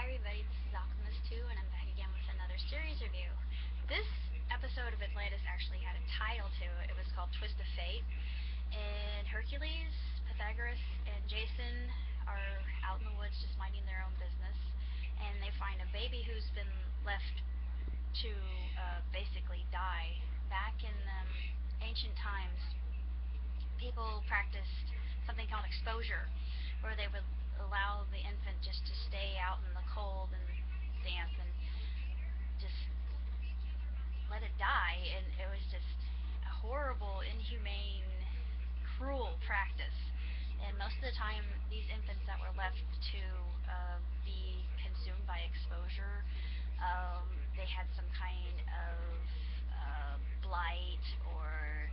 everybody, this is Alchemist2, and I'm back again with another series review. This episode of Atlantis actually had a title to it. It was called Twist of Fate, and Hercules, Pythagoras, and Jason are out in the woods just minding their own business, and they find a baby who's been left to basically die. Back in ancient times, people practiced something called exposure, where they would allow the infant just to stay out in the cold and damp and just let it die. And it was just a horrible, inhumane, cruel practice. And most of the time, these infants that were left to be consumed by exposure, they had some kind of blight, or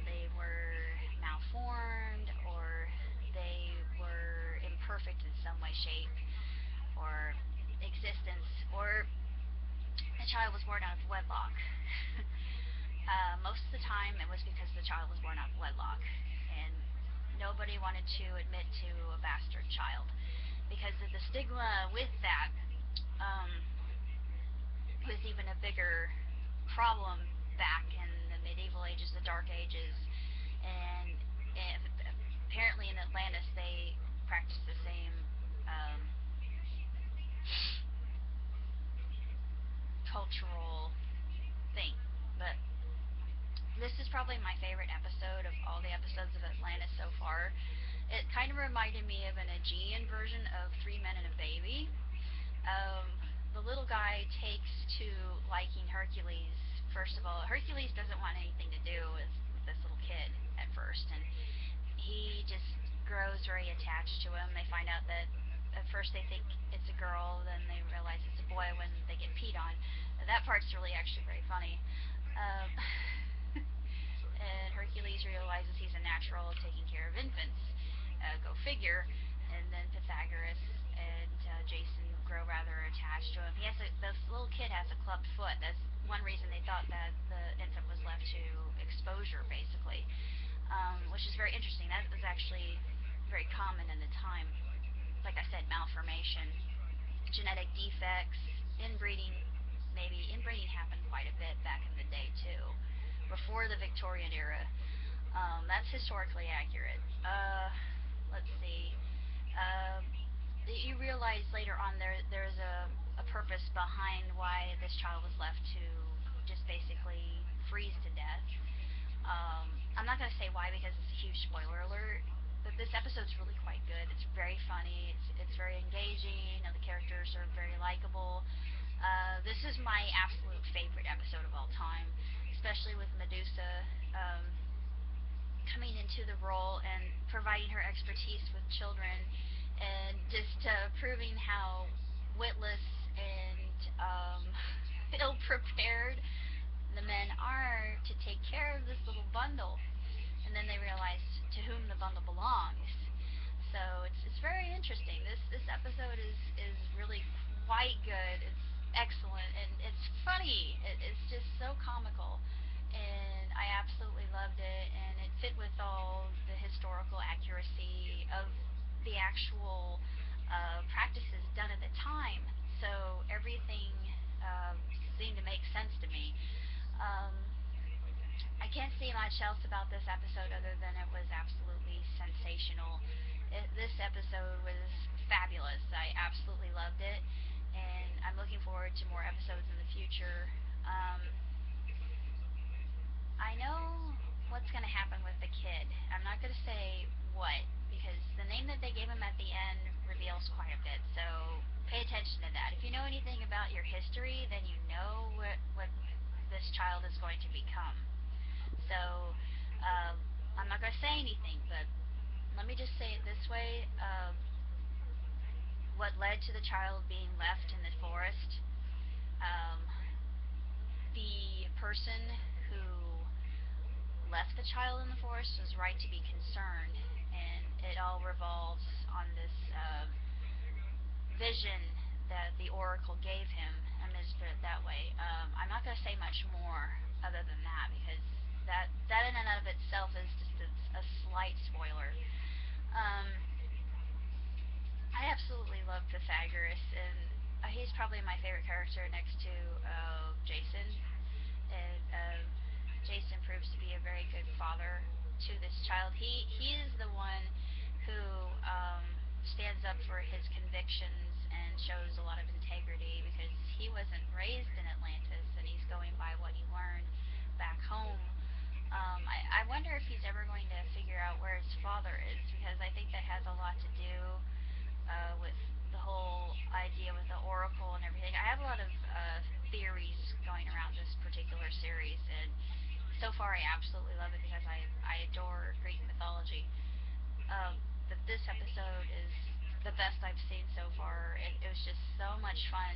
they were malformed, or they were imperfect in some way, shape, or existence, or a child was born out of wedlock. Most of the time, it was because the child was born out of wedlock, and nobody wanted to admit to a bastard child because of the stigma with that. Um, was even a bigger problem back in the medieval ages, the Dark Ages, and apparently in Atlantis they practiced the same cultural thing. But this is probably my favorite episode of all the episodes of Atlantis so far. It kind of reminded me of an Aegean version of Three Men and a Baby. The little guy takes to liking Hercules. First of all, Hercules doesn't want anything to do with this little kid at first, and he just grows very attached to him. They find out that at first they think it's a girl, then they realize it's a boy when they get peed on. That part's really actually very funny. Um, and Hercules realizes he's a natural taking care of infants. Go figure. And then Pythagoras and Jason grow rather attached to him. This little kid has a clubbed foot. That's one reason they thought that the infant was left to exposure, basically, which is very interesting. That was actually very common in the time. Like I said, malformation, genetic defects, inbreeding. Maybe inbreeding happened quite a bit back in the day too, before the Victorian era. That's historically accurate. Let's see. Um, you realize later on there's a purpose behind why this child was left to just basically freeze to death. I'm not going to say why because it's a huge spoiler alert, but this episode's really quite good. It's very funny. It's very engaging. The characters are very likable. This is my absolute favorite episode of all time, especially with Medusa coming into the role and providing her expertise with children, and just proving how witless and ill prepared the men are to take care of this little bundle. And then they realize to whom the bundle belongs. So it's very interesting. This episode is really quite good. It's excellent, and it's funny. It's just so comical, and I absolutely loved it. And it fit with all the historical accuracy of the actual practices done at the time. So everything seemed to make sense to me. Um, I can't say much else about this episode other than it was absolutely sensational. This episode was fabulous. I absolutely loved it, and I'm looking forward to more episodes in the future. I know what's going to happen with the kid. I'm not going to say what, because the name that they gave him at the end reveals quite a bit. So pay attention to that. If you know anything about your history, then you know what this child is going to become. So I'm not going to say anything, but let me just say it this way. What led to the child being left in the forest, um, the person who left the child in the forest was right to be concerned, and it all revolves on this vision that the oracle gave him. I'm going to put it that way. I'm not going to say much more other than that, because that in and of itself is just a slight spoiler. Um, I absolutely love Pythagoras, and he's probably my favorite character next to Jason. And Jason proves to be a very good father to this child. He is the one who stands up for his convictions and shows a lot of integrity because he wasn't raised in Atlantis and he's going by what he learned back home. I wonder if he's ever going to figure out where his father is because I think that has a lot to do with the whole idea with the oracle and everything. I have a lot of theories going around this particular series, and so far I absolutely love it because I adore Greek mythology. But this episode is the best I've seen so far. It was just so much fun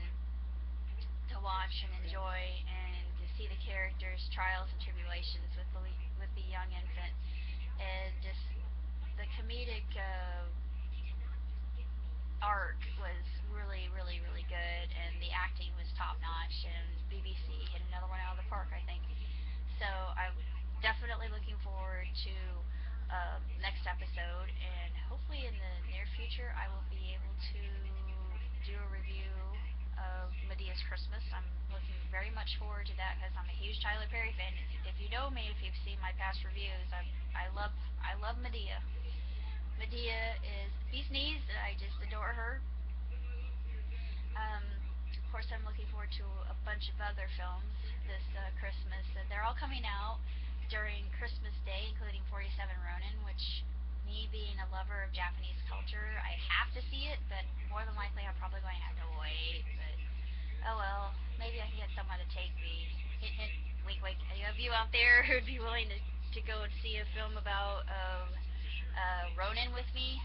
to watch and enjoy, and to see the characters' trials and tribulations with the young infant, and just the comedic arc was really, really, really good, and the acting was top notch. And BBC hit another one out of the park, I think. So I'm definitely looking forward to next episode, and hopefully in the near future I will be able to do a review of Medea's Christmas. I'm looking very much forward to that because I'm a huge Tyler Perry fan. If you know me, if you've seen my past reviews, I love Medea. Medea is the bee's knees. I just adore her. Of course, I'm looking forward to a bunch of other films this Christmas. They're all coming out during Christmas Day, including 47 Ronin, which, me being a lover of Japanese culture, I have to see it, but more than likely I'm probably going to have to wait. But oh well, maybe I can get someone to take me. Hint, hint, wink, wink. Any of you out there who'd be willing to go and see a film about Ronin with me?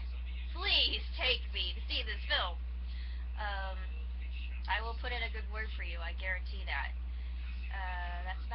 Please take me to see this film. I will put in a good word for you. I guarantee that. That's